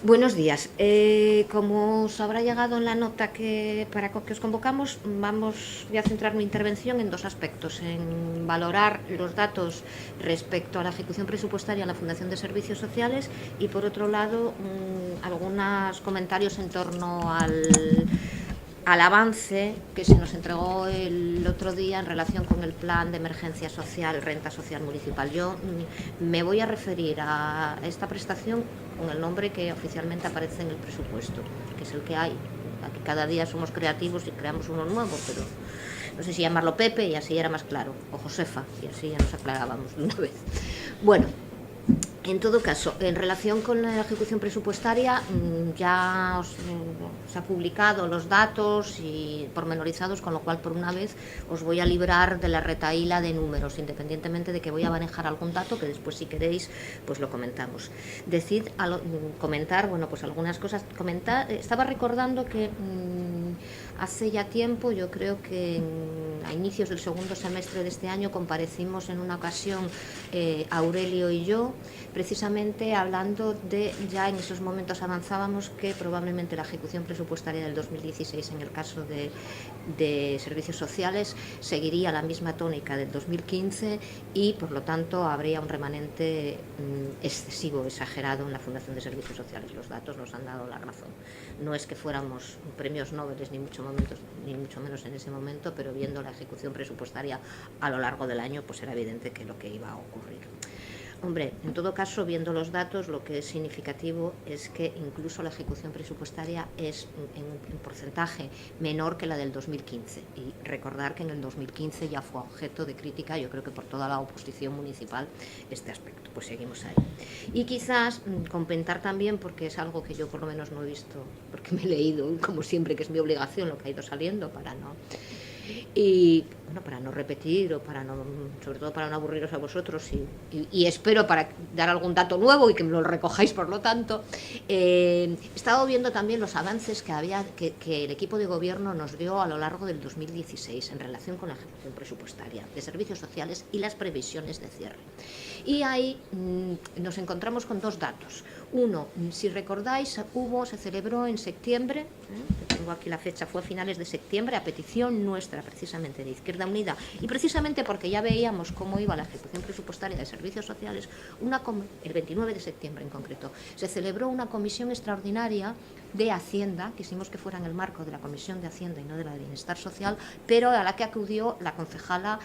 Buenos días. Como os habrá llegado en la nota para que os convocamos, voy a centrar mi intervención en dos aspectos: en valorar los datos respecto a la ejecución presupuestaria en la Fundación de Servicios Sociales y, por otro lado, algunos comentarios en torno al avance que se nos entregó el otro día en relación con el plan de emergencia social, renta social municipal. Yo me voy a referir a esta prestación con el nombre que oficialmente aparece en el presupuesto, que es el que hay. Aquí cada día somos creativos y creamos uno nuevo, pero no sé si llamarlo Pepe, y así era más claro, o Josefa, y así ya nos aclarábamos de una vez. Bueno, en todo caso, en relación con la ejecución presupuestaria, ya se ha publicado los datos y pormenorizados, con lo cual, por una vez, os voy a librar de la retahíla de números, independientemente de que voy a manejar algún dato que después, si queréis, pues lo comentamos. Comentar, bueno, pues algunas cosas. Estaba recordando que hace ya tiempo, yo creo que a inicios del segundo semestre de este año, comparecimos en una ocasión Aurelio y yo, precisamente hablando de, ya en esos momentos avanzábamos que probablemente la ejecución presupuestaria del 2016 en el caso de servicios sociales seguiría la misma tónica del 2015 y, por lo tanto, habría un remanente excesivo, exagerado en la Fundación de Servicios Sociales. Los datos nos han dado la razón. No es que fuéramos premios Nobel, ni mucho menos en ese momento, pero viendo la ejecución presupuestaria a lo largo del año, pues era evidente que lo que iba a ocurrir. Hombre, en todo caso, viendo los datos, lo que es significativo es que incluso la ejecución presupuestaria es en porcentaje menor que la del 2015. Y recordar que en el 2015 ya fue objeto de crítica, yo creo que por toda la oposición municipal, este aspecto. Pues seguimos ahí. Y quizás comentar también, porque es algo que yo por lo menos no he visto, porque me he leído, como siempre, que es mi obligación lo que ha ido saliendo, para no repetir, o sobre todo para no aburriros a vosotros, y espero para dar algún dato nuevo y que me lo recojáis, por lo tanto. He estado viendo también los avances que el equipo de gobierno nos dio a lo largo del 2016 en relación con la ejecución presupuestaria de servicios sociales y las previsiones de cierre. Y ahí nos encontramos con dos datos. Uno, si recordáis, se celebró en septiembre, tengo aquí la fecha, fue a finales de septiembre, a petición nuestra, precisamente de Izquierda Unida, y precisamente porque ya veíamos cómo iba la ejecución presupuestaria de servicios sociales, el 29 de septiembre en concreto, se celebró una comisión extraordinaria de Hacienda, quisimos que fuera en el marco de la Comisión de Hacienda y no de la de Bienestar Social, pero a la que acudió la concejala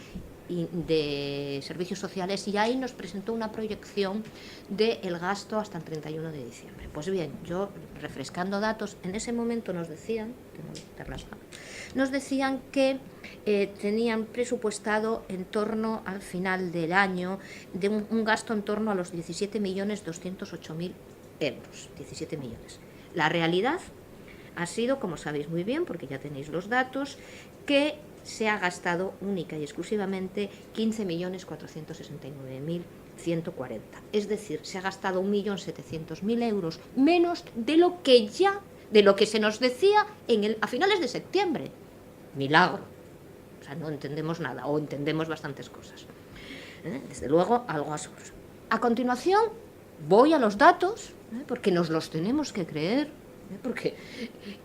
de Servicios Sociales, y ahí nos presentó una proyección del gasto hasta el 31 de diciembre. Pues bien, yo, refrescando datos, en ese momento nos decían que tenían presupuestado en torno al final del año de un gasto en torno a los 17.208.000 euros. 17 millones. La realidad ha sido, como sabéis muy bien, porque ya tenéis los datos, que se ha gastado única y exclusivamente 15.469.140. Es decir, se ha gastado 1.700.000 euros menos de lo que se nos decía a finales de septiembre. Milagro. O sea, no entendemos nada, o entendemos bastantes cosas. Desde luego, algo asombroso. A continuación, voy a los datos, porque nos los tenemos que creer.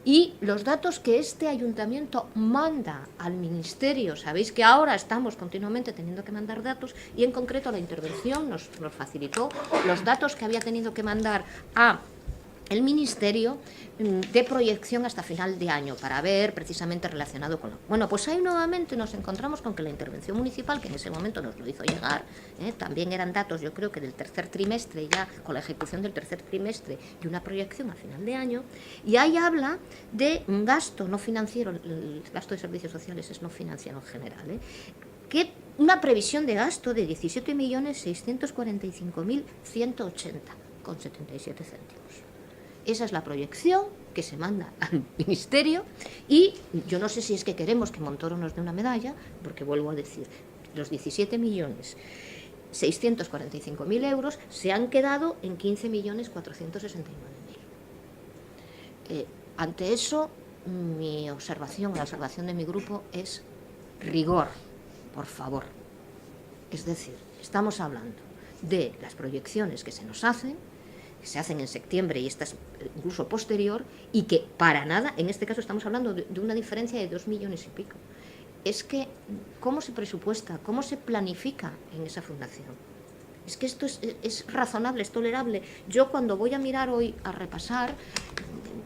Y los datos que este ayuntamiento manda al ministerio, sabéis que ahora estamos continuamente teniendo que mandar datos, y en concreto la intervención nos facilitó los datos que había tenido que mandar a el Ministerio de proyección hasta final de año, para ver precisamente relacionado con Bueno, pues ahí nuevamente nos encontramos con que la intervención municipal, que en ese momento nos lo hizo llegar, también eran datos, yo creo que del tercer trimestre, ya con la ejecución del tercer trimestre, y una proyección a final de año, y ahí habla de un gasto no financiero. El gasto de servicios sociales es no financiero en general, que una previsión de gasto de 17.645.180,77 céntimos. Esa es la proyección que se manda al Ministerio, y yo no sé si es que queremos que Montoro nos dé una medalla, porque vuelvo a decir, los 17.645.000 euros se han quedado en 15.469.000. Ante eso, la observación de mi grupo es rigor, por favor. Es decir, estamos hablando de las proyecciones que se nos hacen, que se hacen en septiembre y esta es incluso posterior, y que para nada, en este caso estamos hablando de una diferencia de 2 millones y pico. Es que, ¿cómo se presupuesta? ¿Cómo se planifica en esa fundación? Es que esto es razonable, es tolerable. Yo cuando voy a mirar hoy, a repasar,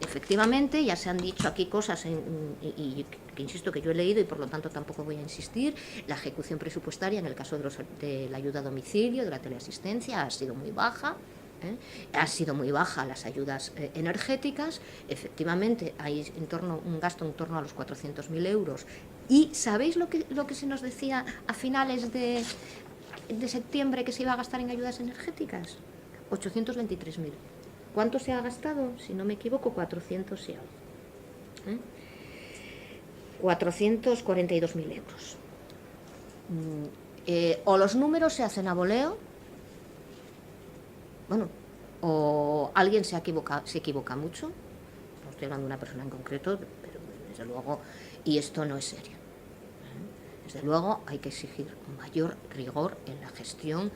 efectivamente, ya se han dicho aquí cosas, y que insisto que yo he leído y por lo tanto tampoco voy a insistir, la ejecución presupuestaria en el caso de la ayuda a domicilio, de la teleasistencia, ha sido muy baja. Ha sido muy baja las ayudas energéticas, efectivamente hay un gasto en torno a los 400.000 euros. ¿Y sabéis lo que se nos decía a finales de septiembre que se iba a gastar en ayudas energéticas? 823.000. ¿Cuánto se ha gastado? Si no me equivoco, 400 y algo. 442.000 euros. O los números se hacen a voleo, bueno, o alguien se equivoca mucho, no estoy hablando de una persona en concreto, pero desde luego, y esto no es serio. Desde luego hay que exigir mayor rigor en la gestión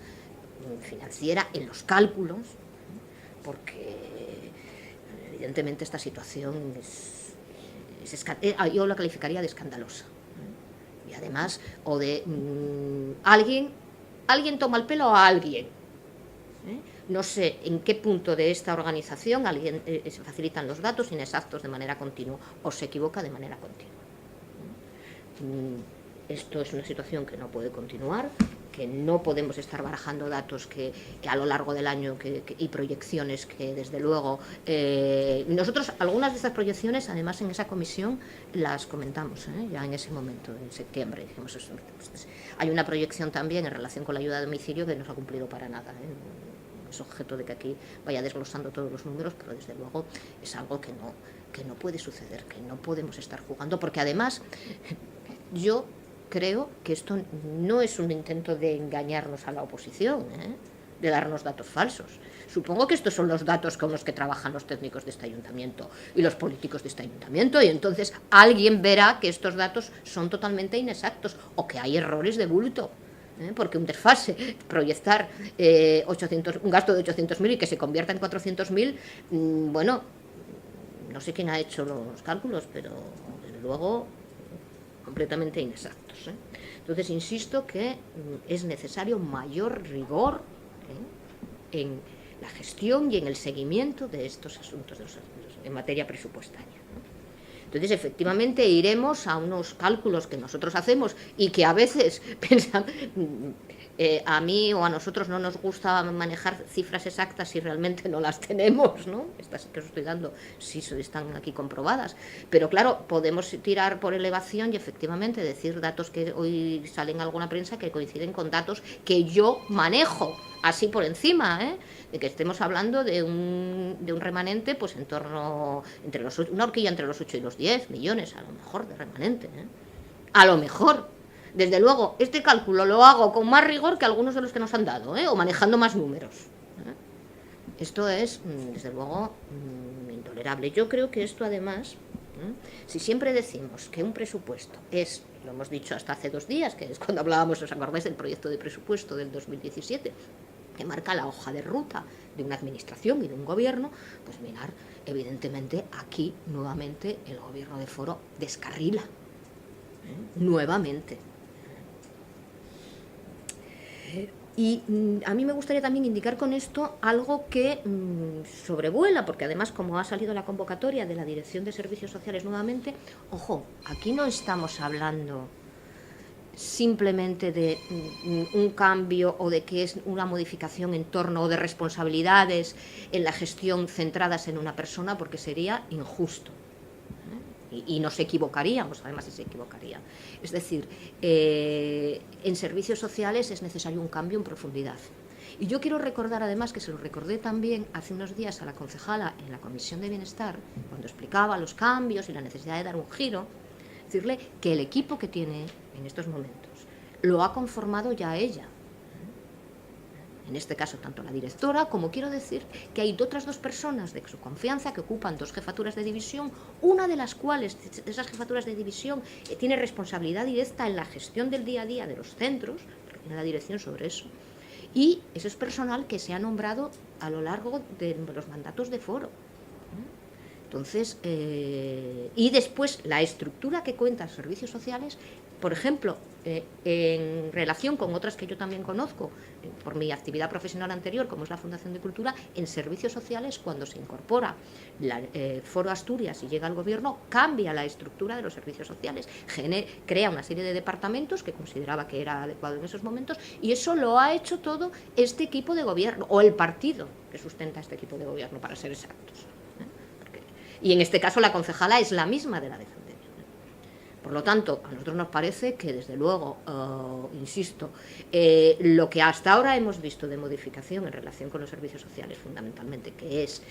financiera, en los cálculos, porque evidentemente esta situación yo la calificaría de escandalosa. Y además, o de alguien toma el pelo a alguien. No sé en qué punto de esta organización se facilitan los datos inexactos de manera continua o se equivoca de manera continua. Esto es una situación que no puede continuar, que no podemos estar barajando datos que a lo largo del año y proyecciones que desde luego nosotros algunas de estas proyecciones además en esa comisión las comentamos ya en ese momento, en septiembre dijimos eso. Hay una proyección también en relación con la ayuda a domicilio que no se ha cumplido para nada, es objeto de que aquí vaya desglosando todos los números, pero desde luego es algo que no puede suceder, que no podemos estar jugando, porque además yo creo que esto no es un intento de engañarnos a la oposición, de darnos datos falsos. Supongo que estos son los datos con los que trabajan los técnicos de este ayuntamiento y los políticos de este ayuntamiento, y entonces alguien verá que estos datos son totalmente inexactos o que hay errores de bulto. Porque un desfase, proyectar un gasto de 800.000 y que se convierta en 400.000, bueno, no sé quién ha hecho los cálculos, pero desde luego completamente inexactos. Entonces insisto que es necesario mayor rigor en la gestión y en el seguimiento de estos asuntos en materia presupuestaria. Entonces, efectivamente, iremos a unos cálculos que nosotros hacemos y que a veces a mí o a nosotros no nos gusta manejar cifras exactas si realmente no las tenemos, ¿no? Estas que os estoy dando sí están aquí comprobadas. Pero claro, podemos tirar por elevación y efectivamente decir datos que hoy salen en alguna prensa que coinciden con datos que yo manejo, así por encima, de que estemos hablando de un remanente pues en torno, una horquilla entre los 8 y los 10 millones, a lo mejor, de remanente. A lo mejor. Desde luego, este cálculo lo hago con más rigor que algunos de los que nos han dado, o manejando más números. Esto es, desde luego, intolerable. Yo creo que esto, además, si siempre decimos que un presupuesto es, lo hemos dicho hasta hace 2 días, que es cuando hablábamos, ¿os acordáis del proyecto de presupuesto del 2017? Que marca la hoja de ruta de una administración y de un gobierno, pues mirar, evidentemente, aquí nuevamente el gobierno de Foro descarrila. Nuevamente. Y a mí me gustaría también indicar con esto algo que sobrevuela, porque además, como ha salido la convocatoria de la Dirección de Servicios Sociales nuevamente, ojo, aquí no estamos hablando simplemente de un cambio o de que es una modificación en torno o de responsabilidades en la gestión centradas en una persona, porque sería injusto. Y nos equivocaríamos, además se equivocaría. Es decir, en servicios sociales es necesario un cambio en profundidad. Y yo quiero recordar, además, que se lo recordé también hace unos días a la concejala en la Comisión de Bienestar, cuando explicaba los cambios y la necesidad de dar un giro, decirle que el equipo que tiene en estos momentos lo ha conformado ya ella. En este caso, tanto la directora como quiero decir que hay otras 2 personas de su confianza que ocupan 2 jefaturas de división, una de las cuales, de esas jefaturas de división, tiene responsabilidad directa en la gestión del día a día de los centros, porque tiene la dirección sobre eso, y eso es personal que se ha nombrado a lo largo de los mandatos de foro. Entonces, y después la estructura que cuentan servicios sociales, por ejemplo, en relación con otras que yo también conozco, por mi actividad profesional anterior, como es la Fundación de Cultura, en servicios sociales, cuando se incorpora Foro Asturias y llega al gobierno, cambia la estructura de los servicios sociales, crea una serie de departamentos que consideraba que era adecuado en esos momentos, y eso lo ha hecho todo este equipo de gobierno, o el partido que sustenta este equipo de gobierno, para ser exactos. Y en este caso la concejala es la misma de la de Fendeño. Por lo tanto, a nosotros nos parece que, desde luego, insisto, lo que hasta ahora hemos visto de modificación en relación con los servicios sociales, fundamentalmente, que es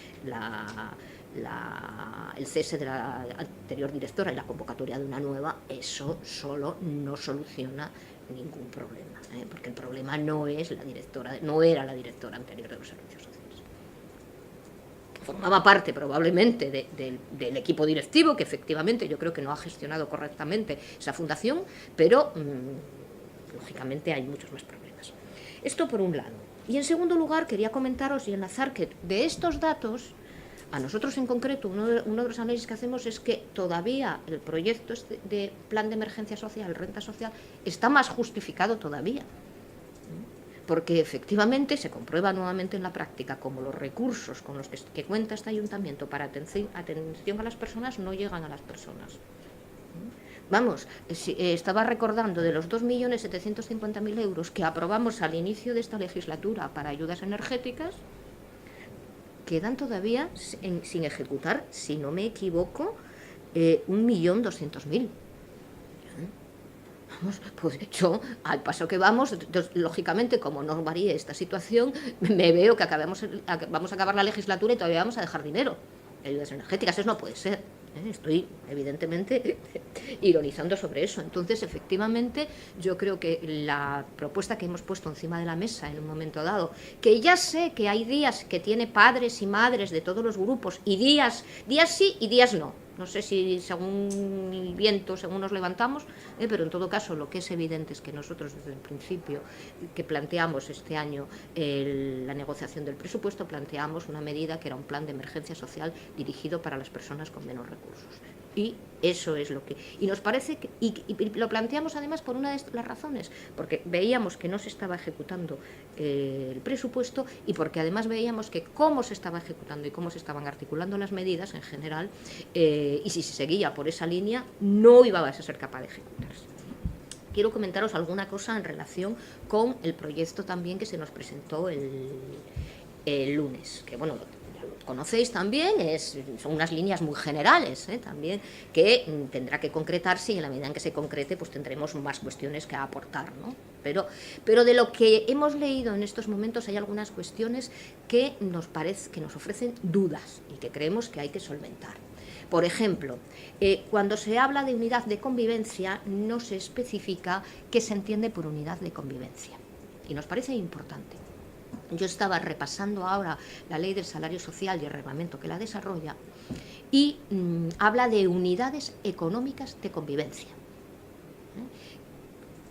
el cese de la anterior directora y la convocatoria de una nueva, eso solo no soluciona ningún problema, porque el problema no es la directora, no era la directora anterior de los servicios sociales. Formaba parte probablemente del equipo directivo, que efectivamente yo creo que no ha gestionado correctamente esa fundación, pero lógicamente hay muchos más problemas. Esto por un lado. Y en segundo lugar quería comentaros y enlazar que de estos datos, a nosotros en concreto, uno de los análisis que hacemos es que todavía el proyecto de plan de emergencia social, renta social, está más justificado todavía. Porque efectivamente se comprueba nuevamente en la práctica como los recursos con los que cuenta este ayuntamiento para atención a las personas no llegan a las personas. Vamos, estaba recordando de los 2.750.000 euros que aprobamos al inicio de esta legislatura para ayudas energéticas, quedan todavía sin ejecutar, si no me equivoco, 1.200.000. Pues yo, al paso que vamos, lógicamente, como no varíe esta situación, me veo que vamos a acabar la legislatura y todavía vamos a dejar dinero de ayudas energéticas. Eso no puede ser. Estoy, evidentemente, ironizando sobre eso. Entonces, efectivamente, yo creo que la propuesta que hemos puesto encima de la mesa en un momento dado, que ya sé que hay días que tiene padres y madres de todos los grupos, y días sí y días no. No sé si según el viento, según nos levantamos, pero en todo caso lo que es evidente es que nosotros desde el principio que planteamos este año la negociación del presupuesto, planteamos una medida que era un plan de emergencia social dirigido para las personas con menos recursos. Y eso es lo que... Y nos parece que... Y lo planteamos además por una de las razones, porque veíamos que no se estaba ejecutando el presupuesto, y porque además veíamos que cómo se estaba ejecutando y cómo se estaban articulando las medidas en general, y si se seguía por esa línea, no iba a ser capaz de ejecutarse. Quiero comentaros alguna cosa en relación con el proyecto también que se nos presentó el lunes, que bueno, conocéis también, son unas líneas muy generales, también, que tendrá que concretarse, y en la medida en que se concrete pues tendremos más cuestiones que aportar, ¿no? Pero de lo que hemos leído en estos momentos hay algunas cuestiones que nos ofrecen dudas y que creemos que hay que solventar. Por ejemplo, cuando se habla de unidad de convivencia, no se especifica qué se entiende por unidad de convivencia, y nos parece importante. Yo estaba repasando ahora la Ley del Salario Social y el reglamento que la desarrolla, y habla de unidades económicas de convivencia.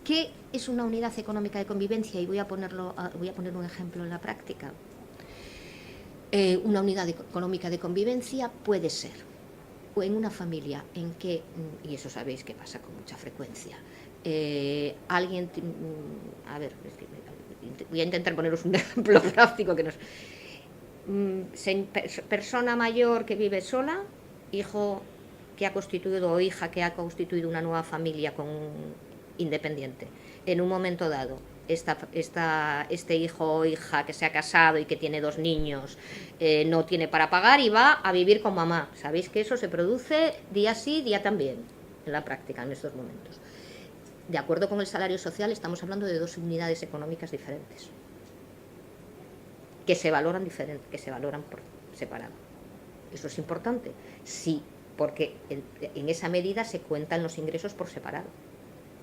¿Qué es una unidad económica de convivencia? Y voy a poner un ejemplo en la práctica. Una unidad económica de convivencia puede ser, o en una familia en que, y eso sabéis que pasa con mucha frecuencia, alguien, a ver, voy a intentar poneros un ejemplo práctico que nos... persona mayor que vive sola, hijo que ha constituido, o hija que ha constituido una nueva familia independiente. En un momento dado, este hijo o hija que se ha casado y que tiene 2 niños, no tiene para pagar y va a vivir con mamá. Sabéis que eso se produce día sí, día también, en la práctica, en estos momentos. De acuerdo con el salario social, estamos hablando de 2 unidades económicas diferentes, que se valoran por separado. Eso es importante, sí, porque en esa medida se cuentan los ingresos por separado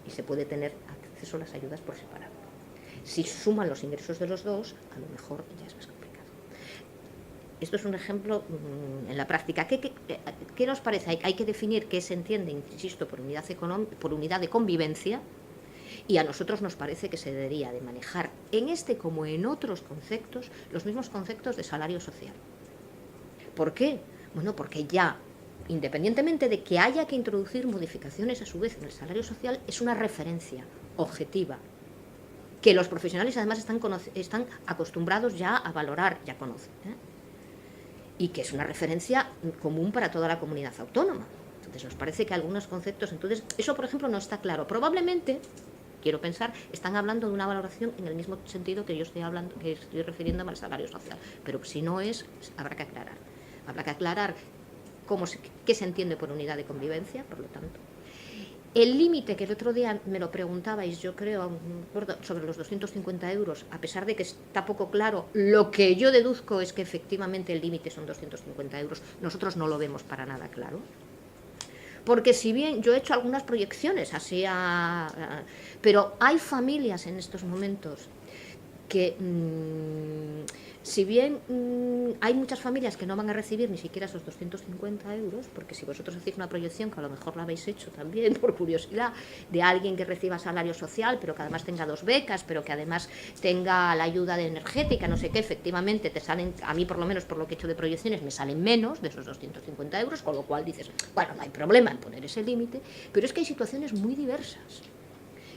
y se puede tener acceso a las ayudas por separado. Si suman los ingresos de los dos, a lo mejor ya es más complicado. Esto es un ejemplo en la práctica. ¿Qué nos parece? Hay que definir qué se entiende, insisto, por unidad de convivencia, Y a nosotros nos parece que se debería de manejar en este como en otros conceptos los mismos conceptos de salario social. ¿Por qué? Bueno, porque ya, independientemente de que haya que introducir modificaciones a su vez en el salario social, es una referencia objetiva que los profesionales además están acostumbrados ya a valorar, ya conocen, y que es una referencia común para toda la comunidad autónoma. Entonces nos parece que algunos conceptos, entonces eso por ejemplo no está claro. Probablemente, quiero pensar, están hablando de una valoración en el mismo sentido que yo estoy hablando, que estoy refiriéndome al salario social, pero si no es, habrá que aclarar. Habrá que aclarar qué se entiende por unidad de convivencia, por lo tanto. El límite, que el otro día me lo preguntabais, yo creo, sobre los 250 euros, a pesar de que está poco claro, lo que yo deduzco es que efectivamente el límite son 250 euros, nosotros no lo vemos para nada claro. Porque si bien yo he hecho algunas proyecciones así pero hay familias en estos momentos que, si bien hay muchas familias que no van a recibir ni siquiera esos 250 euros, porque si vosotros hacéis una proyección, que a lo mejor la habéis hecho también por curiosidad, de alguien que reciba salario social, pero que además tenga 2 becas, pero que además tenga la ayuda de energética, no sé qué, efectivamente te salen, a mí por lo menos por lo que he hecho de proyecciones, me salen menos de esos 250 euros, con lo cual dices, bueno, no hay problema en poner ese límite, pero es que hay situaciones muy diversas.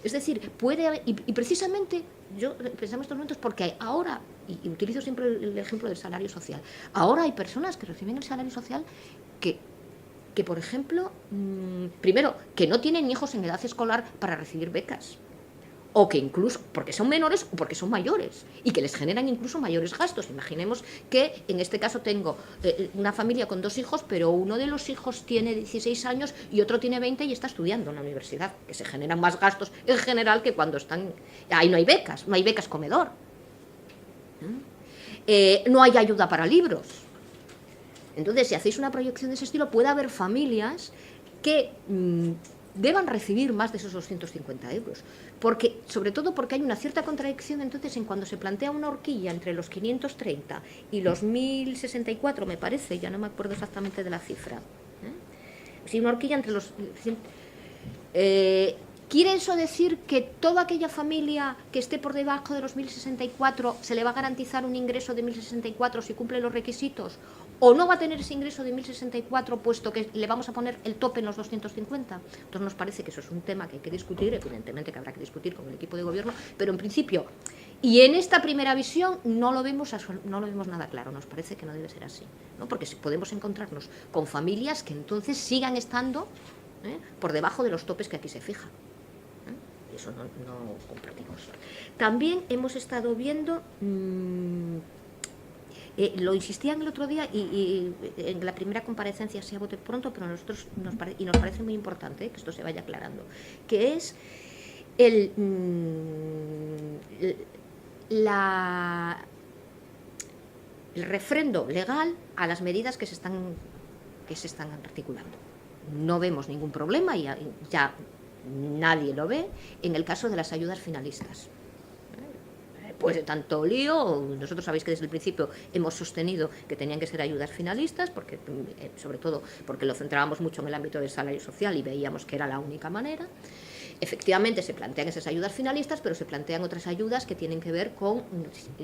Es decir, puede haber, y precisamente yo pensamos en estos momentos porque ahora, y utilizo siempre el ejemplo del salario social, ahora hay personas que reciben el salario social que por ejemplo, primero, que no tienen hijos en edad escolar para recibir becas, o que incluso, porque son menores o porque son mayores, y que les generan incluso mayores gastos. Imaginemos que en este caso tengo una familia con 2 hijos, pero uno de los hijos tiene 16 años y otro tiene 20 y está estudiando en la universidad, que se generan más gastos en general que cuando están... Ahí no hay becas comedor. No hay ayuda para libros. Entonces, si hacéis una proyección de ese estilo, puede haber familias que deban recibir más de esos 250 euros. Porque, sobre todo porque hay una cierta contradicción entonces en cuando se plantea una horquilla entre los 530 y los 1064, me parece, ya no me acuerdo exactamente de la cifra. Sí, una horquilla entre los... ¿Quiere eso decir que toda aquella familia que esté por debajo de los 1064 se le va a garantizar un ingreso de 1064 si cumple los requisitos? ¿O no va a tener ese ingreso de 1064 puesto que le vamos a poner el tope en los 250? Entonces nos parece que eso es un tema que hay que discutir, evidentemente que habrá que discutir con el equipo de gobierno, pero en principio, y en esta primera visión no lo vemos nada claro, nos parece que no debe ser así, ¿no? Porque podemos encontrarnos con familias que entonces sigan estando por debajo de los topes que aquí se fijan. Eso no compartimos. También hemos estado viendo... lo insistían el otro día y en la primera comparecencia se ha votado pronto, pero a nosotros nos parece muy importante que esto se vaya aclarando, que es el refrendo legal a las medidas que se están articulando. No vemos ningún problema y ya nadie lo ve en el caso de las ayudas finalistas. Pues de tanto lío, nosotros sabéis que desde el principio hemos sostenido que tenían que ser ayudas finalistas, porque sobre todo porque lo centrábamos mucho en el ámbito del salario social y veíamos que era la única manera. Efectivamente se plantean esas ayudas finalistas, pero se plantean otras ayudas que tienen que ver con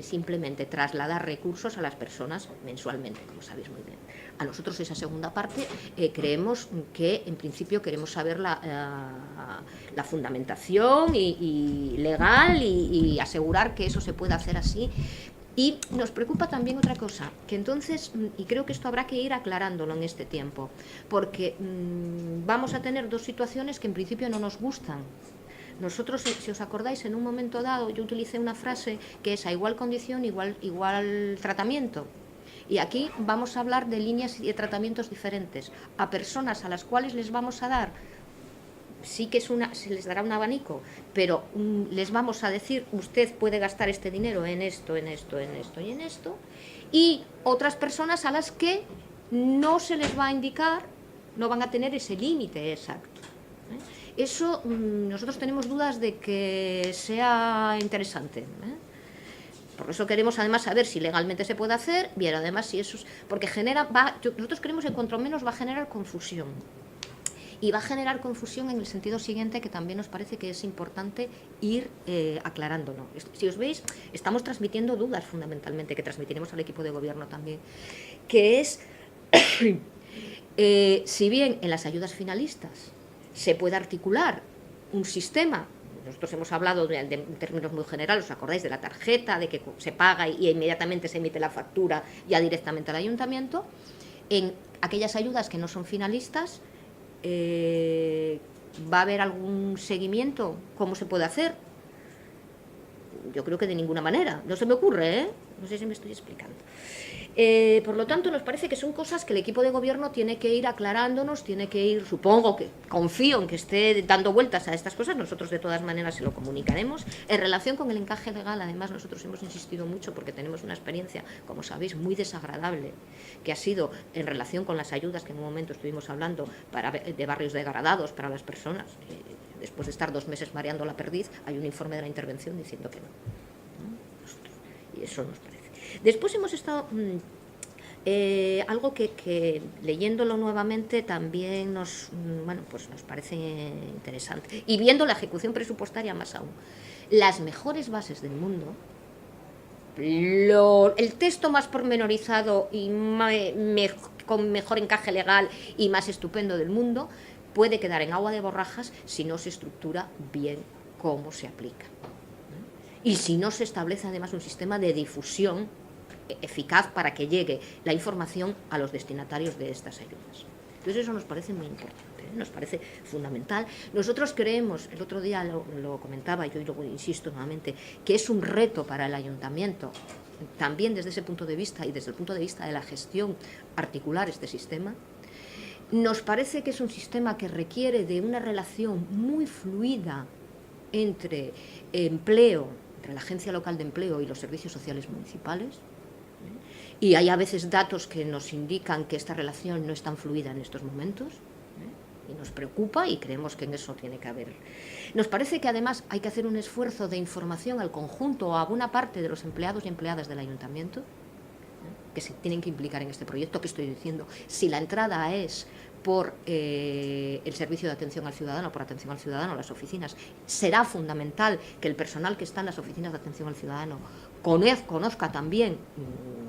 simplemente trasladar recursos a las personas mensualmente, como sabéis muy bien. A nosotros esa segunda parte creemos que en principio queremos saber la fundamentación y legal y asegurar que eso se pueda hacer así. Y nos preocupa también otra cosa, que entonces, y creo que esto habrá que ir aclarándolo en este tiempo, porque vamos a tener 2 situaciones que en principio no nos gustan. Nosotros, si os acordáis, en un momento dado yo utilicé una frase que es a igual condición, igual tratamiento. Y aquí vamos a hablar de líneas y de tratamientos diferentes. A personas a las cuales les vamos a dar... sí que se les dará un abanico, pero les vamos a decir, usted puede gastar este dinero en esto, en esto, en esto y en esto, y otras personas a las que no se les va a indicar, no van a tener ese límite exacto. Eso nosotros tenemos dudas de que sea interesante. Por eso queremos además saber si legalmente se puede hacer, bien, además si eso es, porque nosotros creemos que cuanto menos va a generar confusión. y va a generar confusión en el sentido siguiente, que también nos parece que es importante ir aclarándolo. Si os veis, estamos transmitiendo dudas fundamentalmente, que transmitiremos al equipo de gobierno también, que es, si bien en las ayudas finalistas se puede articular un sistema, nosotros hemos hablado en términos muy generales, ¿os acordáis de la tarjeta, de que se paga y inmediatamente se emite la factura ya directamente al ayuntamiento? En aquellas ayudas que no son finalistas, ¿va a haber algún seguimiento? ¿Cómo se puede hacer? Yo creo que de ninguna manera, no se me ocurre, ¿eh? No sé si me estoy explicando. Por lo tanto, nos parece que son cosas que el equipo de gobierno tiene que ir aclarándonos, tiene que ir, supongo que, confío en que esté dando vueltas a estas cosas, nosotros de todas maneras se lo comunicaremos. En relación con el encaje legal, además, nosotros hemos insistido mucho porque tenemos una experiencia, como sabéis, muy desagradable, que ha sido en relación con las ayudas que en un momento estuvimos hablando de barrios degradados para las personas. Después de estar 2 meses mareando la perdiz, hay un informe de la intervención diciendo que no. Y eso nos parece. Después hemos estado, algo que leyéndolo nuevamente también nos parece interesante, y viendo la ejecución presupuestaria más aún. Las mejores bases del mundo, el texto más pormenorizado y con mejor encaje legal y más estupendo del mundo, puede quedar en agua de borrajas si no se estructura bien cómo se aplica. Y si no se establece además un sistema de difusión eficaz para que llegue la información a los destinatarios de estas ayudas. Entonces eso nos parece muy importante, nos parece fundamental. Nosotros creemos, el otro día lo comentaba yo y luego insisto nuevamente, que es un reto para el ayuntamiento, también desde ese punto de vista y desde el punto de vista de la gestión, articular este sistema. Nos parece que es un sistema que requiere de una relación muy fluida entre entre la Agencia Local de Empleo y los servicios sociales municipales, y hay a veces datos que nos indican que esta relación no es tan fluida en estos momentos, y nos preocupa y creemos que en eso tiene que haber. Nos parece que además hay que hacer un esfuerzo de información al conjunto o a alguna parte de los empleados y empleadas del ayuntamiento que se tienen que implicar en este proyecto que estoy diciendo. Si la entrada es por el servicio de atención al ciudadano, por atención al ciudadano, las oficinas, será fundamental que el personal que está en las oficinas de atención al ciudadano conozca también,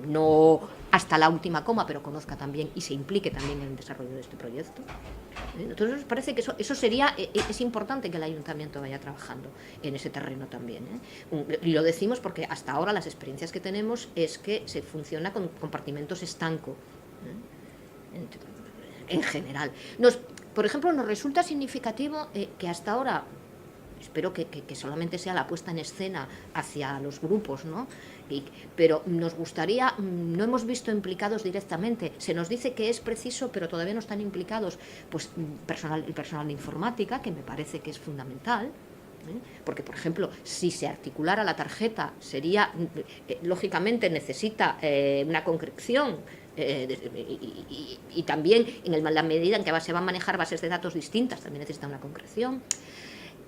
no hasta la última coma, pero conozca también y se implique también en el desarrollo de este proyecto. Entonces nos parece que eso sería, es importante que el ayuntamiento vaya trabajando en ese terreno también, Y lo decimos porque hasta ahora las experiencias que tenemos es que se funciona con compartimentos estanco, en general. Por ejemplo, nos resulta significativo que hasta ahora, espero que solamente sea la puesta en escena hacia los grupos, ¿no? Pero nos gustaría, no hemos visto implicados directamente, se nos dice que es preciso, pero todavía no están implicados, pues el personal de informática, que me parece que es fundamental, porque, por ejemplo, si se articulara la tarjeta, sería, lógicamente necesita una concreción, y también en la medida en que se van a manejar bases de datos distintas, también necesita una concreción.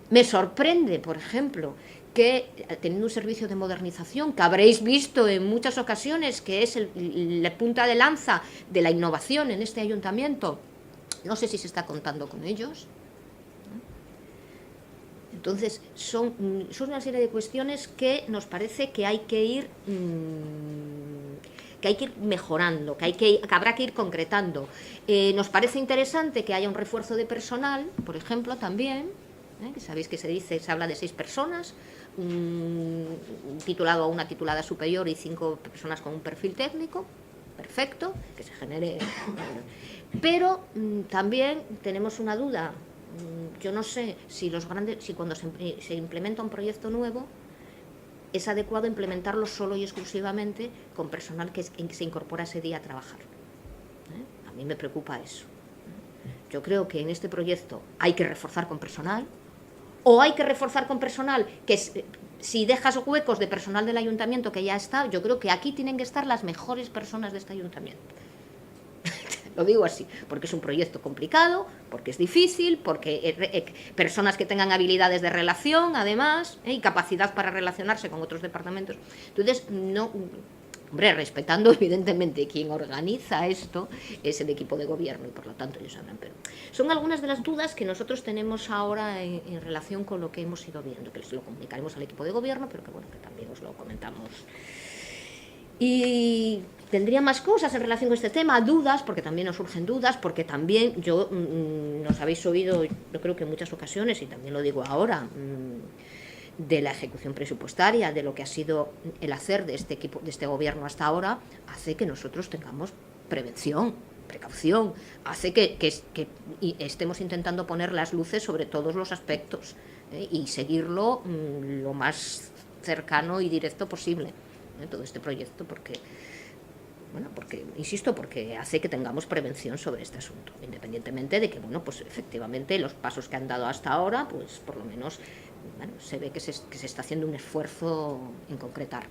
Me sorprende, por ejemplo, que teniendo un servicio de modernización que habréis visto en muchas ocasiones, que es la punta de lanza de la innovación en este ayuntamiento, no sé si se está contando con ellos. Entonces, son una serie de cuestiones que nos parece que hay que ir mejorando, que habrá que ir concretando. Nos parece interesante que haya un refuerzo de personal, por ejemplo, también, que sabéis que se habla de 6 personas, un titulado o una titulada superior y 5 personas con un perfil técnico, perfecto, que se genere. Pero también tenemos una duda. Yo no sé si cuando se implementa un proyecto nuevo es adecuado implementarlo solo y exclusivamente con personal que se incorpora ese día a trabajar. A mí me preocupa eso. Yo creo que en este proyecto hay que reforzar con personal, o hay que reforzar con personal que si dejas huecos de personal del ayuntamiento que ya está, yo creo que aquí tienen que estar las mejores personas de este ayuntamiento. Lo digo así, porque es un proyecto complicado, porque es difícil, porque personas que tengan habilidades de relación, además, y capacidad para relacionarse con otros departamentos. Entonces, no, Hombre, respetando evidentemente quien organiza esto es el equipo de gobierno y por lo tanto ellos sabrán. Pero son algunas de las dudas que nosotros tenemos ahora en relación con lo que hemos ido viendo, que les lo comunicaremos al equipo de gobierno, pero que bueno, que también os lo comentamos. Y tendría más cosas en relación con este tema, dudas, porque también nos surgen dudas, porque también nos habéis oído, yo creo que en muchas ocasiones, y también lo digo ahora, de la ejecución presupuestaria, de lo que ha sido el hacer de este equipo, de este gobierno hasta ahora, hace que nosotros tengamos precaución, hace que estemos intentando poner las luces sobre todos los aspectos y seguirlo lo más cercano y directo posible, todo este proyecto, porque insisto, porque hace que tengamos prevención sobre este asunto, independientemente de que, bueno, pues efectivamente los pasos que han dado hasta ahora, pues por lo menos, bueno, se ve que se está haciendo un esfuerzo en concretar.